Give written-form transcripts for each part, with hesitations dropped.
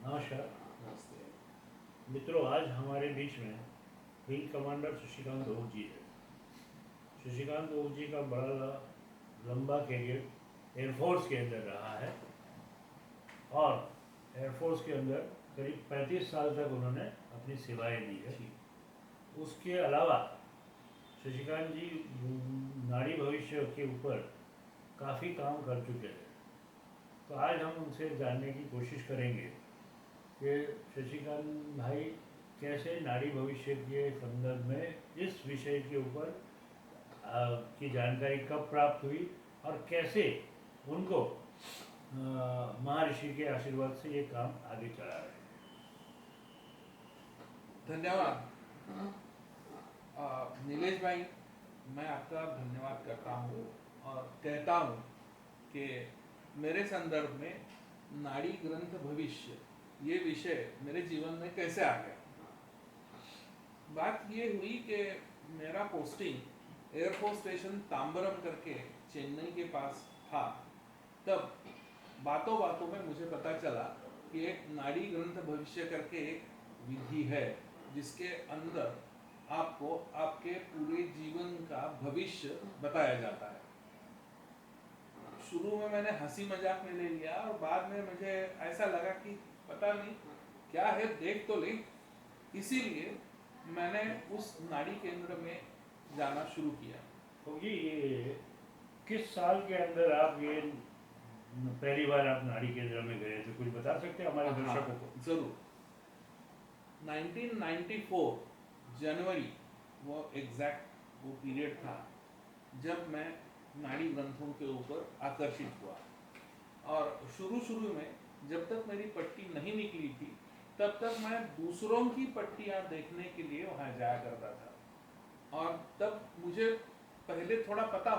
नमस्कार नमस्ते। मित्रों, आज हमारे बीच में विंग कमांडर शशिकांत ओक जी है। शशिकांत ओक जी का बड़ा लंबा कैरियर एयरफोर्स के अंदर रहा है और एयरफोर्स के अंदर करीब 35 साल तक उन्होंने अपनी सेवाएं दी है। उसके अलावा शशिकांत जी नारी भविष्य के ऊपर काफ़ी काम कर चुके हैं। तो आज हम उनसे जानने की कोशिश करेंगे कि शशिकांत भाई कैसे नारी भविष्य के संदर्भ में इस विषय के ऊपर की जानकारी कब प्राप्त हुई और कैसे उनको महर्षि के आशीर्वाद से ये काम आगे चला रहे हैं। धन्यवाद नीलेश भाई। मैं आपका धन्यवाद करता हूँ और कहता हूँ कि मेरे संदर्भ में नाड़ी ग्रंथ भविष्य ये विषय मेरे जीवन में कैसे आ गया। बात ये हुई कि मेरा पोस्टिंग एयरफोर्स स्टेशन तांबरम करके चेन्नई के पास था। तब बातों बातों में मुझे पता चला कि एक नाड़ी ग्रंथ भविष्य करके एक विधि है जिसके अंदर आपको आपके पूरे जीवन का भविष्य बताया जाता है। शुरू में मैंने हंसी मजाक में ले लिया और बाद में मुझे ऐसा लगा कि पता नहीं क्या है, देख तो ले। इसीलिए मैंने उस नाड़ी केंद्र में जाना शुरू किया। तो ये किस साल के अंदर आप ये पहली बार आप नाड़ी केंद्र में गए थे, कुछ बता सकते हैं हमारे दर्शकों को? जरूर। 1994 जनवरी वो एग्जैक्ट वो पीरियड था जब मैं नाड़ी ग्रंथों के ऊपर आकर्षित हुआ। और शुरू में जब तक मेरी पट्टी नहीं निकली थी तब तक मैं दूसरों की पट्टियां देखने के लिए वहां जाया करता था। और तब मुझे पहले थोड़ा पता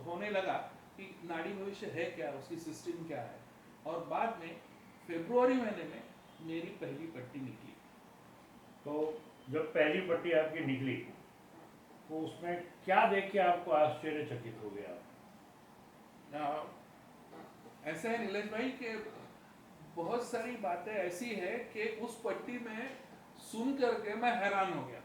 होने लगा कि नाड़ी भविष्य है क्या, उसकी सिस्टम क्या है। और बाद में फरवरी महीने में मेरी पहली पट्टी निकली। तो जब पहली पट्टी आपकी निकली तो उसमें क्या देख के आपको आश्चर्यचकित हो गया? ऐसा है नीलेश भाई कि बहुत सारी बातें ऐसी है कि उस पट्टी में सुन करके मैं हैरान हो गया।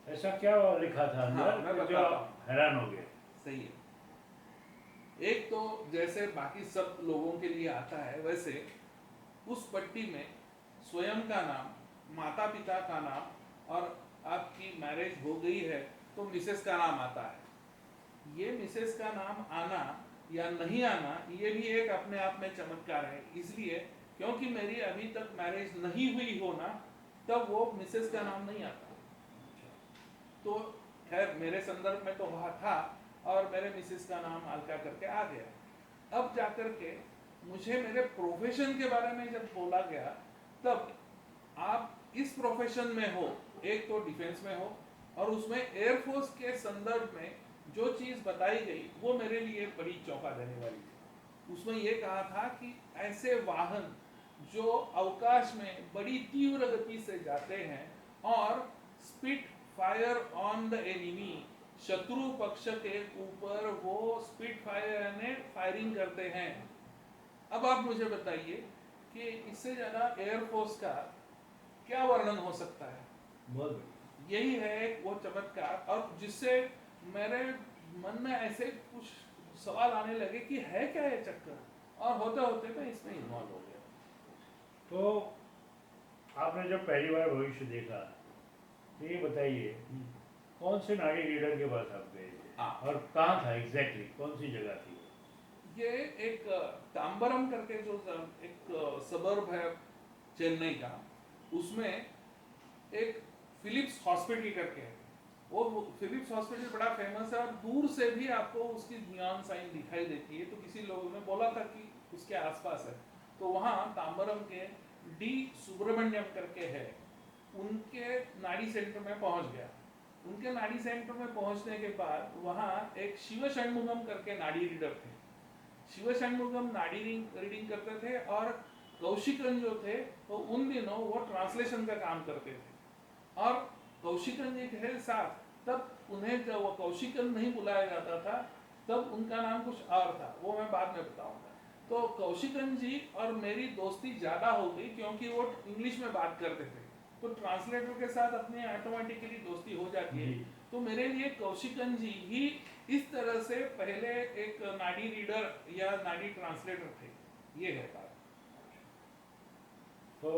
ऐसा क्या लिखा था अंदर मैं जो बताता आप हूँ। हैरान हो गए? सही है। एक तो जैसे बाकी सब लोगों के लिए आता है वैसे उस पट्टी में स्वयं का नाम, माता पिता का नाम और आपकी मैरिज हो गई है तो मिसेस का नाम आता है। ये मिसेस का नाम आना या नहीं आना ये भी एक अपने आप में चमत्कार है। इसलिए क्योंकि मेरी अभी तक मैरिज नहीं हुई हो ना, तब वो मिसेस का नाम नहीं आता। तो खैर मेरे संदर्भ में तो वहाँ था और मेरे मिसेस का नाम अलका करके आ गया। अब जाकर के मुझे मेरे प्रोफेशन के बारे में जब बोला गया तब आप इस प्रोफेशन में हो, एक तो डिफेंस में हो और उसमें एयरफोर्स के संदर्भ में जो चीज बताई गई वो मेरे लिए बड़ी चौंका देने वाली थी। उसमें ये कहा था कि ऐसे वाहन जो अवकाश में बड़ी तीव्र गति से जाते हैं और spit fire on the enemy, शत्रु पक्ष के ऊपर वो स्पिट फायर ने फायरिंग करते हैं। अब आप मुझे बताइए कि इससे ज्यादा एयरफोर्स का क्या वर्णन हो सकता है। बहुत यही है एक वो चमत्कार और जिससे मेरे मन में ऐसे कुछ सवाल आने लगे कि है क्या ये चक्कर, और होते होते मैं इसमें इन्वॉल्व हो गया। तो आपने जब पहली बार भविष्य देखा तो ये बताइए कौन से नाड़ी रीडर के पास आप गए थे और कहाँ था एग्जैक्टली, कौन सी जगह थी? ये एक तांबरम करके जो एक सबर्ब है चेन्नई का, उसमें एक फिलिप्स हॉस्पिटल करके है। वो फिलिप्स हॉस्पिटल बड़ा फेमस है और दूर से भी आपको उसकी नियॉन साइन दिखाई देती है। तो किसी लोगों ने बोला था कि उसके आसपास है, तो वहाँ तांबरम के डी सुब्रमण्यम करके है, उनके नाड़ी सेंटर में पहुंच गया। उनके नाड़ी सेंटर में पहुंचने के बाद वहाँ एक शिव षणमुगम करके नाड़ी रीडर थे। शिव षणमुगम नाड़ी रीडिंग करते थे और कौशिकन जो थे तो उन दिनों वो ट्रांसलेशन का काम करते थे। और कौशिकन जी के साथ तब उन्हें जब वो कौशिकन नहीं बुलाया जाता था तब उनका नाम कुछ और था, वो मैं बाद में बताऊंगा। तो कौशिकन जी और मेरी दोस्ती ज़्यादा हो गई क्योंकि वो इंग्लिश में बात करते थे, तो ट्रांसलेटर के साथ अपने ऑटोमेटिकली दोस्ती हो जाती है। जी। तो मेरे लिए कौशिकन जी ही इस तरह से पहले एक नाडी रीडर या नाडी ट्रांसलेटर थे, ये है बात। तो